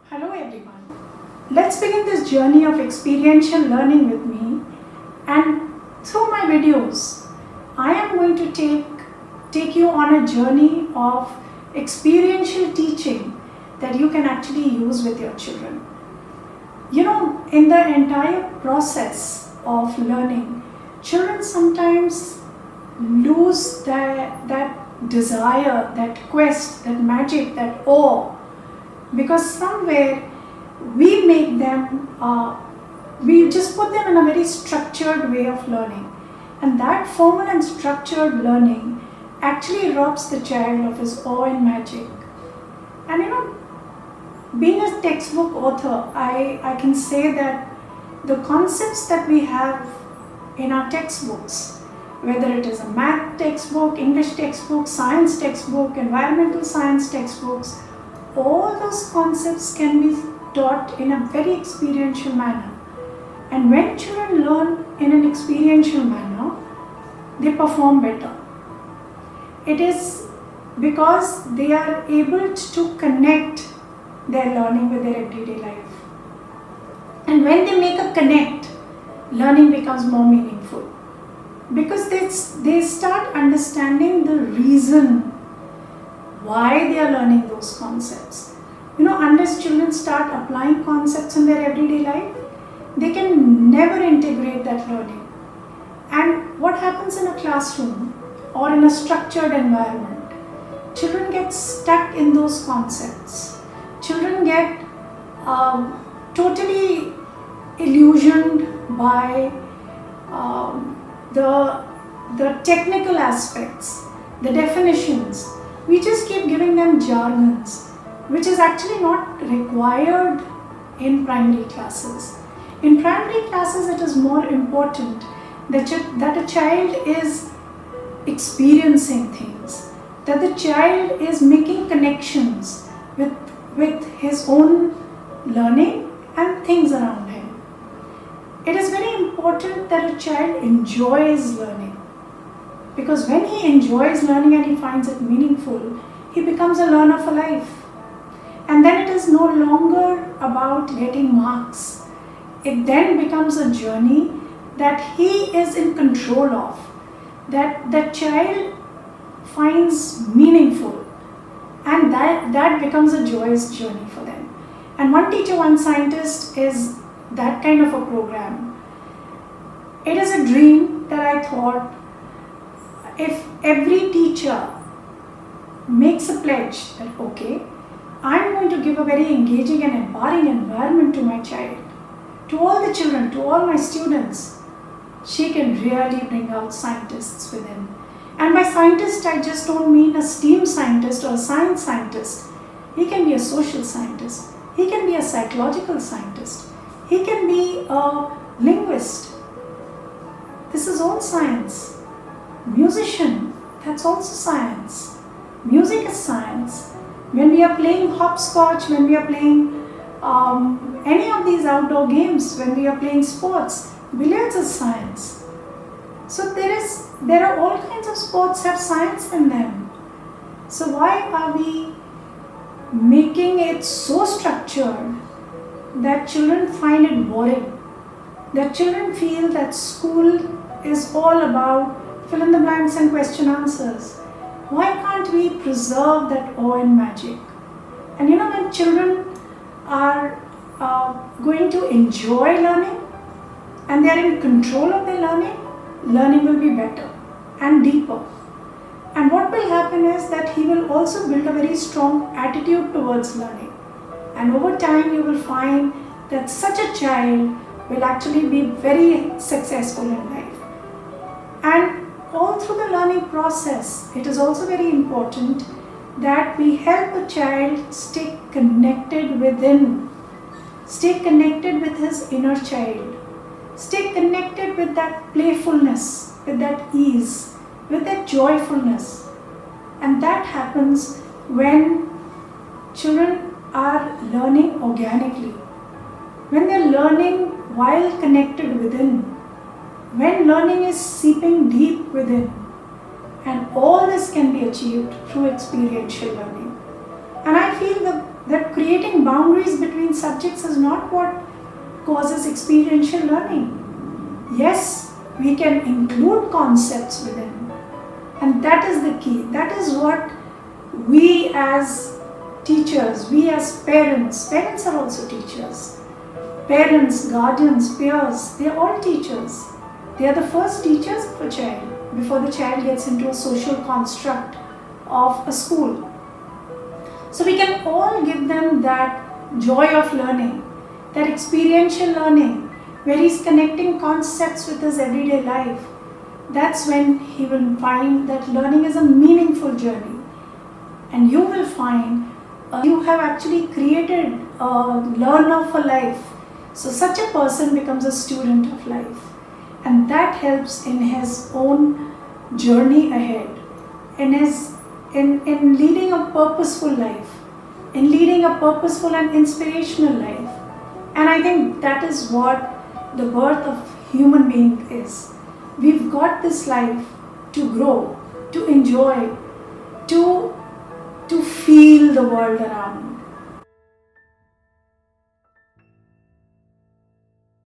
Hello everyone. Let's begin this journey of experiential learning with me, and through my videos I am going to take you on a journey of experiential teaching that you can actually use with your children. In the entire process of learning, children sometimes lose that desire, that quest, that magic, that awe, because somewhere we make them, we just put them in a very structured way of learning, and that formal and structured learning actually robs the child of his awe and magic. And being a textbook author, I can say that the concepts that we have in our textbooks, whether it is a math textbook, English textbook, science textbook, environmental science textbooks, all those concepts can be taught in a very experiential manner. And when children learn in an experiential manner, they perform better. It is because they are able to connect their learning with their everyday life. And when they make a connect, learning becomes more meaningful, because they start understanding the reason why they are learning those concepts. Unless children start applying concepts in their everyday life, they can never integrate that learning. And what happens in a classroom or in a structured environment, children get stuck in those concepts. Children get totally illusioned by the technical aspects, the definitions. We just keep giving them jargons, which is actually not required in primary classes. In primary classes, it is more important that a child is experiencing things, that the child is making connections with his own learning and things around him. It is very important that a child enjoys learning, because when he enjoys learning and he finds it meaningful, he becomes a learner for life. And then it is no longer about getting marks. It then becomes a journey that he is in control of, that the child finds meaningful, and that becomes a joyous journey for them. And One Teacher, One Scientist is that kind of a program. It is a dream that I thought, if every teacher makes a pledge that, okay, I'm going to give a very engaging and empowering environment to my child, to all the children, to all my students, she can really bring out scientists within. And by scientist, I just don't mean a STEAM scientist or a science scientist. He can be a social scientist. He can be a psychological scientist. He can be a linguist. This is all science. Musician, that's also science. Music is science. When we are playing hopscotch, when we are playing any of these outdoor games, when we are playing sports, billiards is science. So there are all kinds of sports have science in them. So why are we making it so structured that children find it boring? That children feel that school is all about fill in the blanks and question answers. Why can't we preserve that awe and magic? And when children are going to enjoy learning and they are in control of their learning will be better and deeper. And what will happen is that he will also build a very strong attitude towards learning. And over time you will find that such a child will actually be very successful in life. And all through the learning process, it is also very important that we help a child stay connected within, stay connected with his inner child, stay connected with that playfulness, with that ease, with that joyfulness. And that happens when children are learning organically, when they are learning while connected within, when learning is seeping deep within. And all this can be achieved through experiential learning. And I feel that creating boundaries between subjects is not what causes experiential learning. Yes, we can include concepts within, and that is the key. That is what we as teachers, we as parents are also teachers. Parents, guardians, peers, they are all teachers. They are the first teachers of a child before the child gets into a social construct of a school. So we can all give them that joy of learning, that experiential learning, where he's connecting concepts with his everyday life. That's when he will find that learning is a meaningful journey. And you will find you have actually created a learner for life. So such a person becomes a student of life. And that helps in his own journey ahead, in leading a purposeful life, in leading a purposeful and inspirational life. And I think that is what the birth of human being is. We've got this life to grow, to enjoy, to feel the world around.